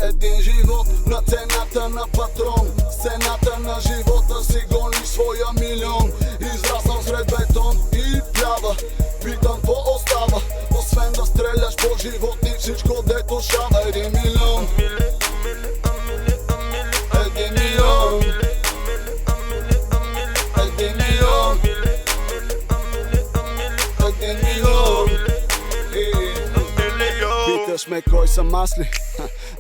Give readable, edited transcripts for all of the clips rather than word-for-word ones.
Един живот на цената на патрон, цената на живота си гони своя милион. Израснал сред бетон и плява, питам какво остава, освен да стреляш по животни, всичко дето шава. 1 милион, 1 милион, 1 милион, 1 милион. Питаш ме кой съм аз ли?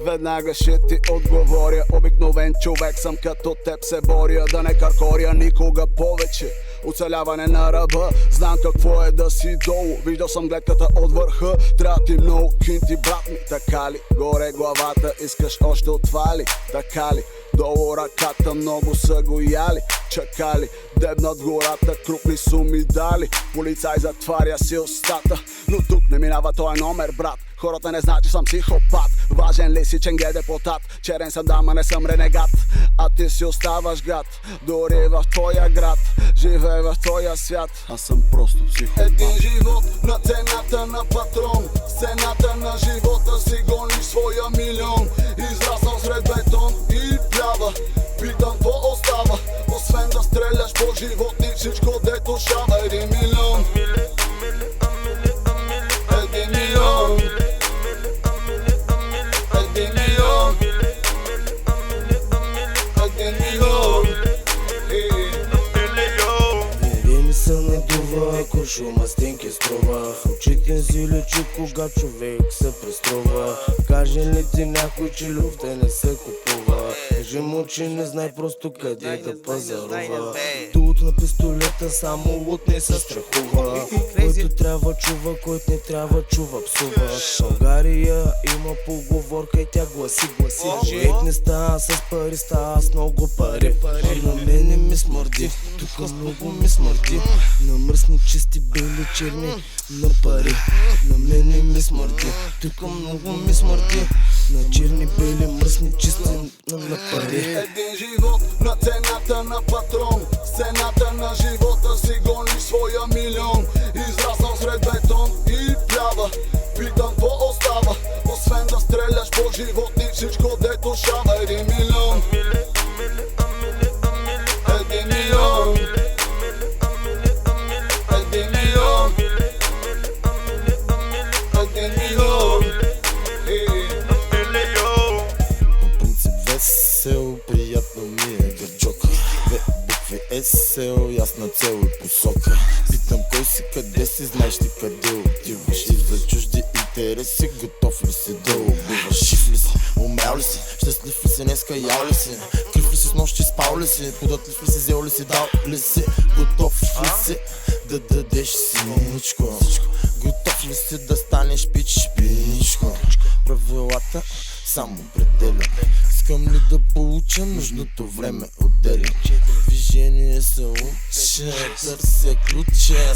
Веднага ще ти отговоря. Обикновен човек съм, като теб се боря. Да не каркоря никога повече. Оцеляване на ръба, знам какво е да си долу. Виждал съм гледката от върха. Трябва ти много кинти, брат ми, така ли? Горе главата, искаш още от това ли? Така ли? Долу ръката, много са го яли. Чакали, дебнат гората, крупни суми дали. Полицай затваря си устата, но тук не минава този номер, брат. Хората не знаят, че съм психопат. Важен ли си, ченге депутат? Черен съм дама, не съм ренегат. А ти си оставаш гад, дори в твоя град. Живее в твоя свят, аз съм просто психопат. Един живот на цената на патрон, цената на живота си гони своя милион. Израснал сред бетон и плява, питам какво остава, освен да стреляш по животни, всичко дето шава. 1 милион, 1 милион, 1 милион, 1 милион. Ми се надува, ако шума стенки струва. Очите си лечи, кога човек се преструва. Каже ли ти някой, че любовта не се купува? Кажи му, че не знае просто къде да пазарува. Тут на пистолета само лут не се страхува. Който трябва чува, който не трябва чува псува. България има поговорка и тя гласи. Човек не става с пари, става с много пари. На мене ми смърди, тук много ми смърди. На мръсни, чисти, бели, черни, на пари. На мене ми смърди, тук много ми смърди. На черни, бели, мръсни, чисти, на пари. Един живот на цената на патрон, цената на живота си гони своя милион. Израснал сред бетон и плява, питам какво остава, освен да стреляш по животни, всичко дето шава. 1 милион, 1 милион, 1 милион, 1 милион. По принцип весел, приятно ми е да джока. Букви СЛ, ясна цел и посока. Питам кой си, къде си, знаеш ли къде отиваш? И за чужди интереси, готов ли си да убиваш? Шиф ли си, умрял ли си, щастлив ли си, днеска ял ли си? Крив ли си, с нощи спал ли си, податлив ли си, взел ли си, дал ли си? Готов ли си да дадеш всичко? Готов ли си да станеш пичко? Правилата само определям. Искам ли да получа нужното време отделям? Движение се уча, търся ключа.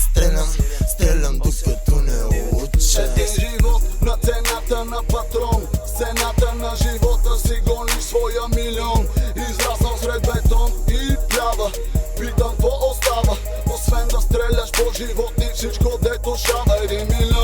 Стрелям докато не уча. Един живот на цената на патрон, цената на живота си гони своя милион. Израснал сред бетон и плява, питам какво остава, освен да стреляш по животни, всичко дето шава. 1 милион.